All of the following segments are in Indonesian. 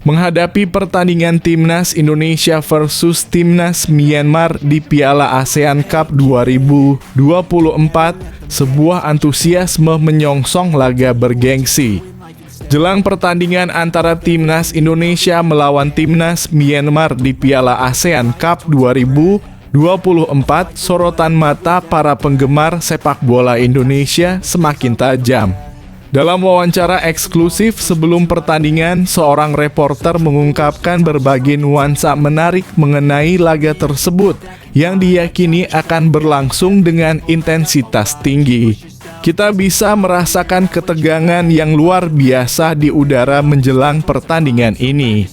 menghadapi pertandingan Timnas Indonesia versus Timnas Myanmar di Piala ASEAN Cup 2024, sebuah antusiasme menyongsong laga bergengsi. Jelang pertandingan antara Timnas Indonesia melawan Timnas Myanmar di Piala ASEAN Cup 2024, sorotan mata para penggemar sepak bola Indonesia semakin tajam. Dalam wawancara eksklusif sebelum pertandingan, seorang reporter mengungkapkan berbagai nuansa menarik mengenai laga tersebut yang diyakini akan berlangsung dengan intensitas tinggi. Kita bisa merasakan ketegangan yang luar biasa di udara menjelang pertandingan ini.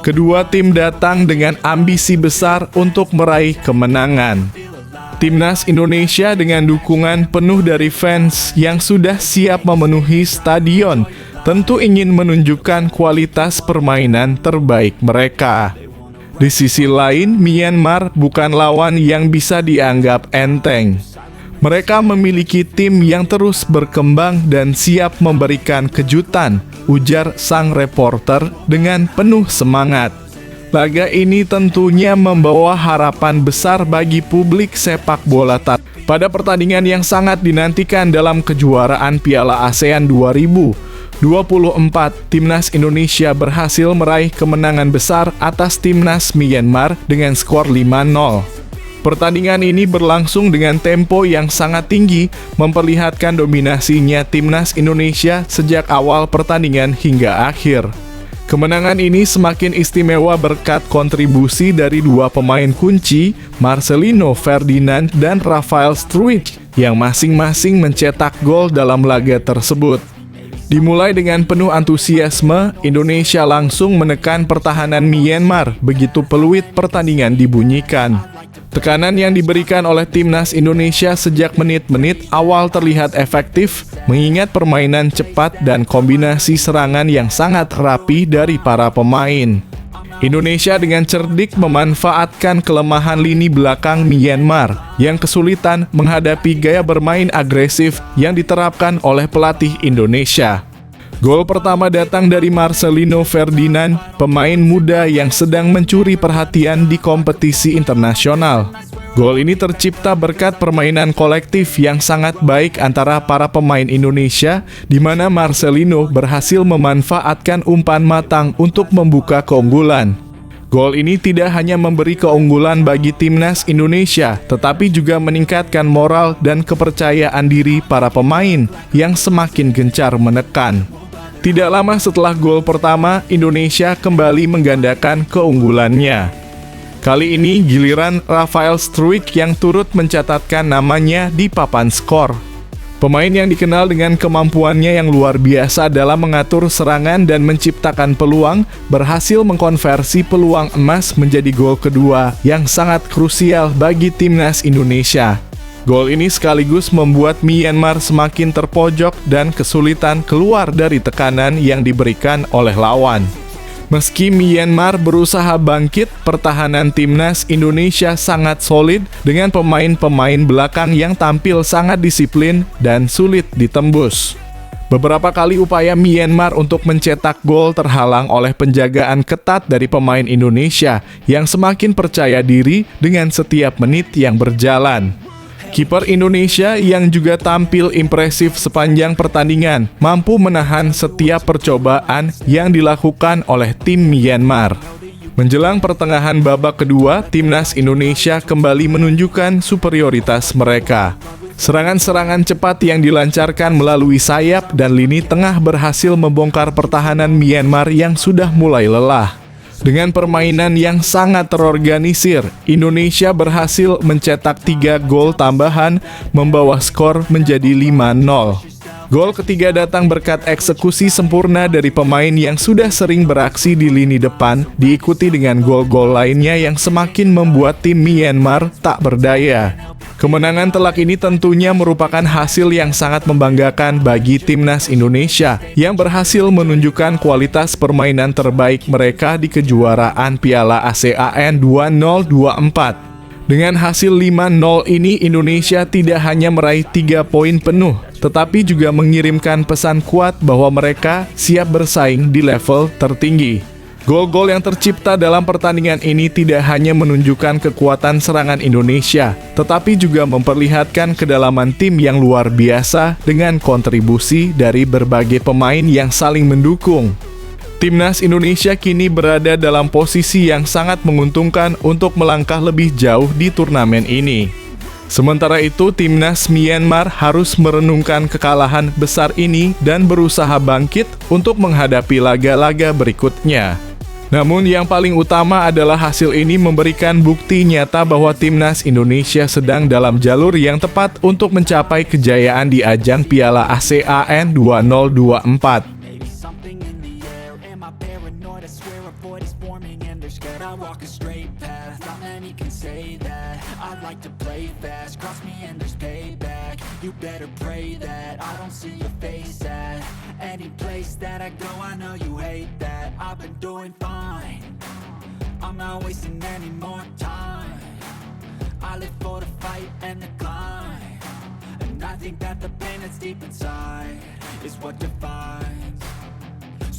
Kedua tim datang dengan ambisi besar untuk meraih kemenangan. Timnas Indonesia dengan dukungan penuh dari fans yang sudah siap memenuhi stadion tentu ingin menunjukkan kualitas permainan terbaik mereka. Di sisi lain, Myanmar bukan lawan yang bisa dianggap enteng. Mereka memiliki tim yang terus berkembang dan siap memberikan kejutan, ujar sang reporter dengan penuh semangat. Laga ini tentunya membawa harapan besar bagi publik sepak bola pada pertandingan yang sangat dinantikan dalam kejuaraan Piala ASEAN 2024. Timnas Indonesia berhasil meraih kemenangan besar atas Timnas Myanmar dengan skor 5-0. Pertandingan ini berlangsung dengan tempo yang sangat tinggi, memperlihatkan dominasinya Timnas Indonesia sejak awal pertandingan hingga akhir. Kemenangan ini semakin istimewa berkat kontribusi dari dua pemain kunci, Marcelino Ferdinand dan Rafael Struijk, yang masing-masing mencetak gol dalam laga tersebut. Dimulai dengan penuh antusiasme, Indonesia langsung menekan pertahanan Myanmar begitu peluit pertandingan dibunyikan. Tekanan yang diberikan oleh Timnas Indonesia sejak menit-menit awal terlihat efektif, mengingat permainan cepat dan kombinasi serangan yang sangat rapi dari para pemain. Indonesia dengan cerdik memanfaatkan kelemahan lini belakang Myanmar yang kesulitan menghadapi gaya bermain agresif yang diterapkan oleh pelatih Indonesia. Gol pertama datang dari Marcelino Ferdinand, pemain muda yang sedang mencuri perhatian di kompetisi internasional. Gol ini tercipta berkat permainan kolektif yang sangat baik antara para pemain Indonesia, di mana Marcelino berhasil memanfaatkan umpan matang untuk membuka keunggulan. Gol ini tidak hanya memberi keunggulan bagi Timnas Indonesia, tetapi juga meningkatkan moral dan kepercayaan diri para pemain yang semakin gencar menekan. Tidak lama setelah gol pertama, Indonesia kembali menggandakan keunggulannya. Kali ini giliran Rafael Struijk yang turut mencatatkan namanya di papan skor. Pemain yang dikenal dengan kemampuannya yang luar biasa dalam mengatur serangan dan menciptakan peluang, berhasil mengkonversi peluang emas menjadi gol kedua yang sangat krusial bagi Timnas Indonesia. Gol ini sekaligus membuat Myanmar semakin terpojok dan kesulitan keluar dari tekanan yang diberikan oleh lawan. Meski Myanmar berusaha bangkit, pertahanan Timnas Indonesia sangat solid dengan pemain-pemain belakang yang tampil sangat disiplin dan sulit ditembus. Beberapa kali upaya Myanmar untuk mencetak gol terhalang oleh penjagaan ketat dari pemain Indonesia yang semakin percaya diri dengan setiap menit yang berjalan. Kiper Indonesia yang juga tampil impresif sepanjang pertandingan mampu menahan setiap percobaan yang dilakukan oleh tim Myanmar. Menjelang pertengahan babak kedua, Timnas Indonesia kembali menunjukkan superioritas mereka. Serangan-serangan cepat yang dilancarkan melalui sayap dan lini tengah berhasil membongkar pertahanan Myanmar yang sudah mulai lelah. Dengan permainan yang sangat terorganisir, Indonesia berhasil mencetak 3 gol tambahan, membawa skor menjadi 5-0. Gol ketiga datang berkat eksekusi sempurna dari pemain yang sudah sering beraksi di lini depan, diikuti dengan gol-gol lainnya yang semakin membuat tim Myanmar tak berdaya. Kemenangan telak ini tentunya merupakan hasil yang sangat membanggakan bagi Timnas Indonesia yang berhasil menunjukkan kualitas permainan terbaik mereka di kejuaraan Piala ASEAN 2024. Dengan hasil 5-0 ini, Indonesia tidak hanya meraih 3 poin penuh, tetapi juga mengirimkan pesan kuat bahwa mereka siap bersaing di level tertinggi. Gol-gol yang tercipta dalam pertandingan ini tidak hanya menunjukkan kekuatan serangan Indonesia, tetapi juga memperlihatkan kedalaman tim yang luar biasa dengan kontribusi dari berbagai pemain yang saling mendukung. Timnas Indonesia kini berada dalam posisi yang sangat menguntungkan untuk melangkah lebih jauh di turnamen ini. Sementara itu, Timnas Myanmar harus merenungkan kekalahan besar ini dan berusaha bangkit untuk menghadapi laga-laga berikutnya. Namun yang paling utama adalah hasil ini memberikan bukti nyata bahwa Timnas Indonesia sedang dalam jalur yang tepat untuk mencapai kejayaan di ajang Piala ASEAN 2024. You better pray that I don't see your face at any place that I go. I know you hate that. I've been doing fine. I'm not wasting any more time. I live for the fight and the climb, and I think that the pain that's deep inside is what defines.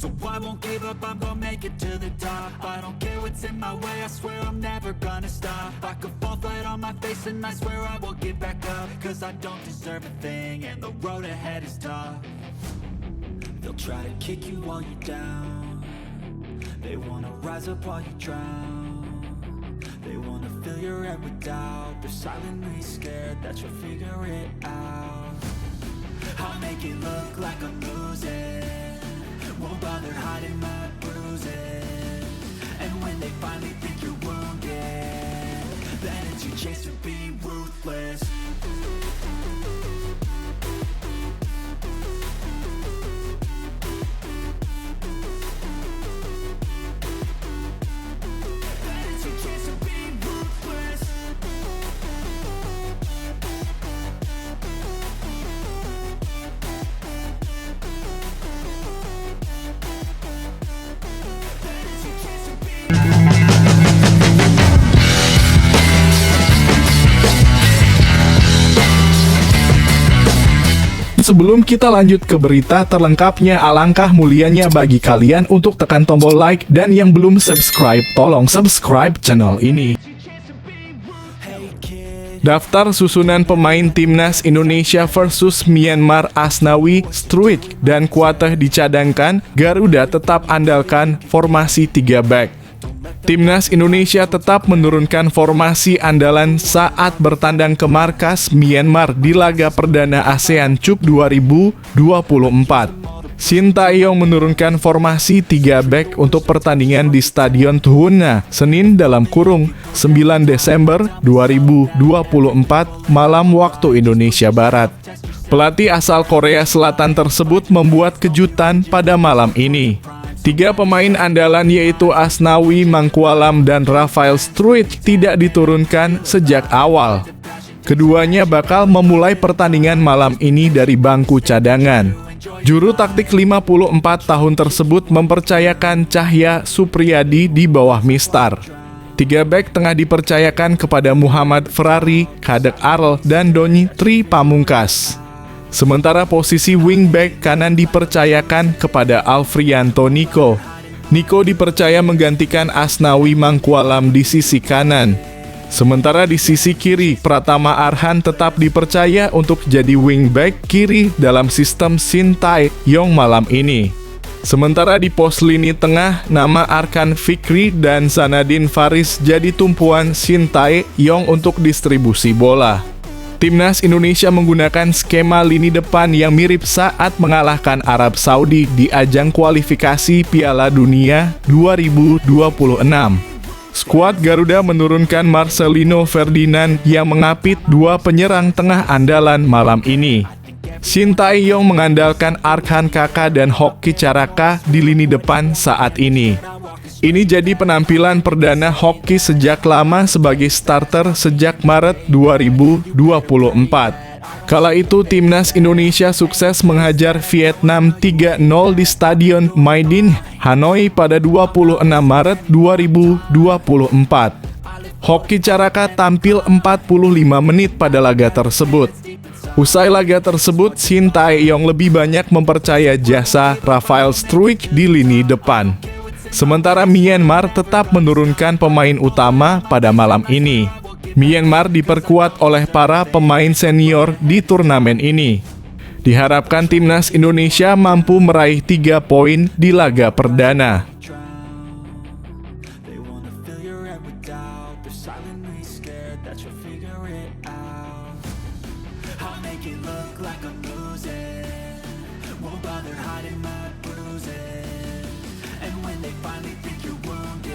So I won't give up, I'm gonna make it to the top. I don't care what's in my way, I swear I'm never gonna stop. I could fall flat on my face and I swear I will get back up, cause I don't deserve a thing and the road ahead is tough. They'll try to kick you while you're down. They wanna rise up while you drown. They wanna fill your head with doubt. They're silently scared that you'll figure it out. I'll make it look like I'm losing, won't bother hiding my bruises. And when they finally think you're wounded, then it's your chance to be ruthless. Then it's your chance to be ruthless. Sebelum kita lanjut ke berita terlengkapnya, alangkah mulianya bagi kalian untuk tekan tombol like, dan yang belum subscribe, tolong subscribe channel ini. Daftar susunan pemain Timnas Indonesia versus Myanmar: Asnawi, Struijk, dan Kuateh dicadangkan. Garuda tetap andalkan formasi 3 back. Timnas Indonesia tetap menurunkan formasi andalan saat bertandang ke markas Myanmar di laga perdana ASEAN Cup 2024. Shin Tae-yong menurunkan formasi 3 back untuk pertandingan di Stadion Tuhuna, Senin (9 Desember 2024) malam waktu Indonesia Barat. Pelatih asal Korea Selatan tersebut membuat kejutan pada malam ini. 3 pemain andalan yaitu Asnawi, Mangkualam, dan Rafael Struijk tidak diturunkan sejak awal. Keduanya bakal memulai pertandingan malam ini dari bangku cadangan. Juru taktik 54 tahun tersebut mempercayakan Cahya Supriyadi di bawah Mistar. 3 back tengah dipercayakan kepada Muhammad Ferrari, Kadek Arl, dan Doni Tri Pamungkas. Sementara posisi wingback kanan dipercayakan kepada Alfrianto Niko. Niko dipercaya menggantikan Asnawi Mangkualam di sisi kanan. Sementara di sisi kiri, Pratama Arhan tetap dipercaya untuk jadi wingback kiri dalam sistem Shin Tae-yong malam ini. Sementara di pos lini tengah, nama Arkan Fikri dan Sanadin Faris jadi tumpuan Shin Tae-yong untuk distribusi bola. Timnas Indonesia menggunakan skema lini depan yang mirip saat mengalahkan Arab Saudi di ajang kualifikasi Piala Dunia 2026. Skuad Garuda menurunkan Marcelino Ferdinand yang mengapit 2 penyerang tengah andalan malam ini. Shin Tae-yong mengandalkan Arkan Kaka dan Hoki Caraka di lini depan saat ini. Ini jadi penampilan perdana Hoki sejak lama sebagai starter sejak Maret 2024. Kala itu Timnas Indonesia sukses menghajar Vietnam 3-0 di Stadion Mai Dinh, Hanoi pada 26 Maret 2024. Hoki Caraka tampil 45 menit pada laga tersebut. Usai laga tersebut, Shin Tae-yong lebih banyak mempercaya jasa Rafael Struijk di lini depan. Sementara Myanmar tetap menurunkan pemain utama pada malam ini. Myanmar diperkuat oleh para pemain senior di turnamen ini. Diharapkan timnas Indonesia mampu meraih 3 poin di laga perdana. They wanna fill your head with doubt. They're silently scared that you'll figure it out. I'll make it look like I'm losing. Won't bother hiding my bruises. And when they finally think you're wounded,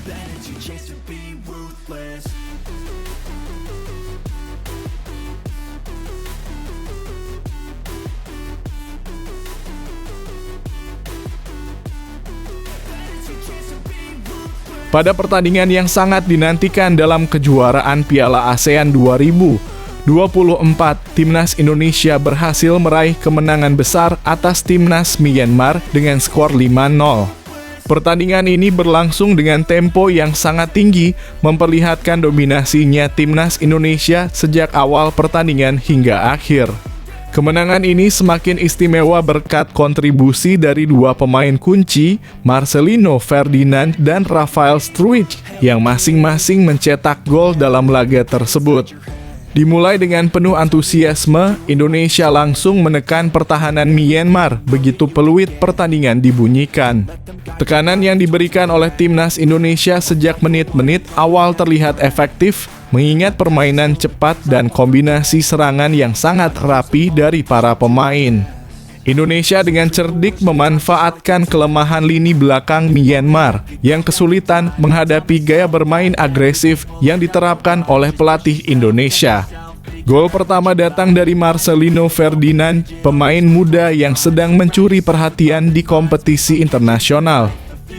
then it's your chance to be ruthless. Pada pertandingan yang sangat dinantikan dalam kejuaraan Piala ASEAN 2024, timnas Indonesia berhasil meraih kemenangan besar atas timnas Myanmar dengan skor 5-0. Pertandingan ini berlangsung dengan tempo yang sangat tinggi, memperlihatkan dominasinya timnas Indonesia sejak awal pertandingan hingga akhir. Kemenangan ini semakin istimewa berkat kontribusi dari 2 pemain kunci, Marcelino Ferdinand dan Rafael Struijk, yang masing-masing mencetak gol dalam laga tersebut. Dimulai dengan penuh antusiasme, Indonesia langsung menekan pertahanan Myanmar begitu peluit pertandingan dibunyikan. Tekanan yang diberikan oleh timnas Indonesia sejak menit-menit awal terlihat efektif, mengingat permainan cepat dan kombinasi serangan yang sangat rapi dari para pemain. Indonesia dengan cerdik memanfaatkan kelemahan lini belakang Myanmar yang kesulitan menghadapi gaya bermain agresif yang diterapkan oleh pelatih Indonesia. Gol pertama datang dari Marcelino Ferdinand, pemain muda yang sedang mencuri perhatian di kompetisi internasional.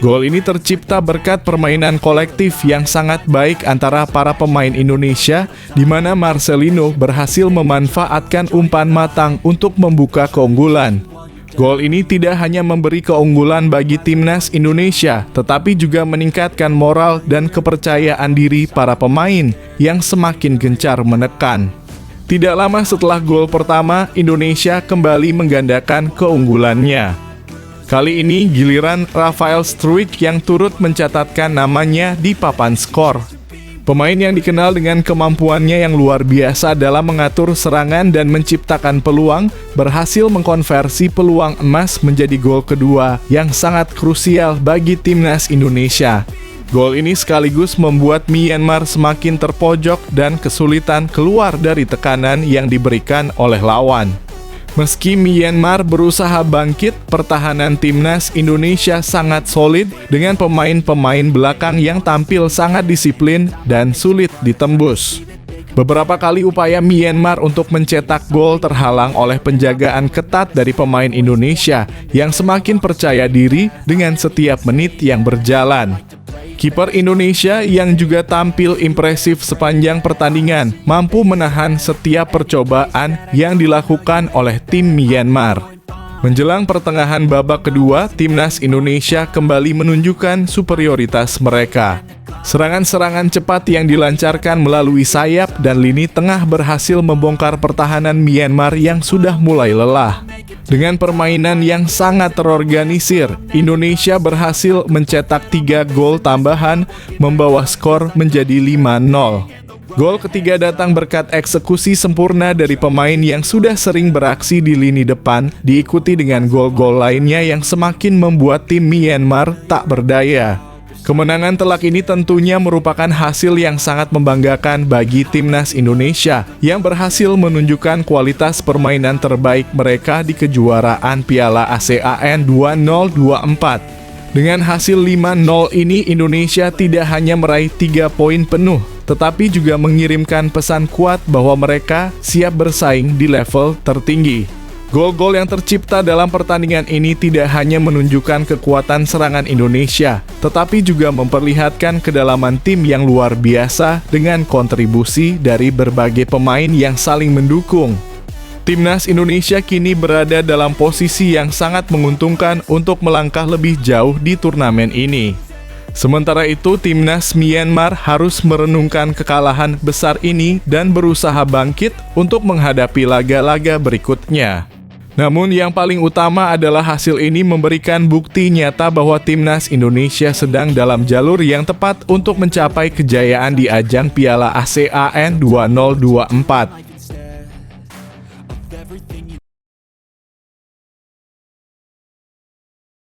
Gol ini tercipta berkat permainan kolektif yang sangat baik antara para pemain Indonesia, di mana Marcelino berhasil memanfaatkan umpan matang untuk membuka keunggulan. Gol ini tidak hanya memberi keunggulan bagi timnas Indonesia, tetapi juga meningkatkan moral dan kepercayaan diri para pemain yang semakin gencar menekan. Tidak lama setelah gol pertama, Indonesia kembali menggandakan keunggulannya. Kali ini giliran Rafael Struijk yang turut mencatatkan namanya di papan skor. Pemain yang dikenal dengan kemampuannya yang luar biasa dalam mengatur serangan dan menciptakan peluang, berhasil mengkonversi peluang emas menjadi gol kedua yang sangat krusial bagi timnas Indonesia. Gol ini sekaligus membuat Myanmar semakin terpojok dan kesulitan keluar dari tekanan yang diberikan oleh lawan. Meski Myanmar berusaha bangkit, pertahanan timnas Indonesia sangat solid dengan pemain-pemain belakang yang tampil sangat disiplin dan sulit ditembus. Beberapa kali upaya Myanmar untuk mencetak gol terhalang oleh penjagaan ketat dari pemain Indonesia yang semakin percaya diri dengan setiap menit yang berjalan. Kiper Indonesia yang juga tampil impresif sepanjang pertandingan mampu menahan setiap percobaan yang dilakukan oleh tim Myanmar. Menjelang pertengahan babak kedua, timnas Indonesia kembali menunjukkan superioritas mereka. Serangan-serangan cepat yang dilancarkan melalui sayap dan lini tengah berhasil membongkar pertahanan Myanmar yang sudah mulai lelah. Dengan permainan yang sangat terorganisir, Indonesia berhasil mencetak 3 gol tambahan, membawa skor menjadi 5-0. Gol ketiga datang berkat eksekusi sempurna dari pemain yang sudah sering beraksi di lini depan, diikuti dengan gol-gol lainnya yang semakin membuat tim Myanmar tak berdaya. Kemenangan telak ini tentunya merupakan hasil yang sangat membanggakan bagi timnas Indonesia yang berhasil menunjukkan kualitas permainan terbaik mereka di kejuaraan Piala ASEAN 2024. Dengan hasil 5-0 ini, Indonesia tidak hanya meraih 3 poin penuh, tetapi juga mengirimkan pesan kuat bahwa mereka siap bersaing di level tertinggi. Gol-gol yang tercipta dalam pertandingan ini tidak hanya menunjukkan kekuatan serangan Indonesia, tetapi juga memperlihatkan kedalaman tim yang luar biasa dengan kontribusi dari berbagai pemain yang saling mendukung. Timnas Indonesia kini berada dalam posisi yang sangat menguntungkan untuk melangkah lebih jauh di turnamen ini. Sementara itu, timnas Myanmar harus merenungkan kekalahan besar ini dan berusaha bangkit untuk menghadapi laga-laga berikutnya. Namun yang paling utama adalah hasil ini memberikan bukti nyata bahwa timnas Indonesia sedang dalam jalur yang tepat untuk mencapai kejayaan di ajang Piala ASEAN 2024.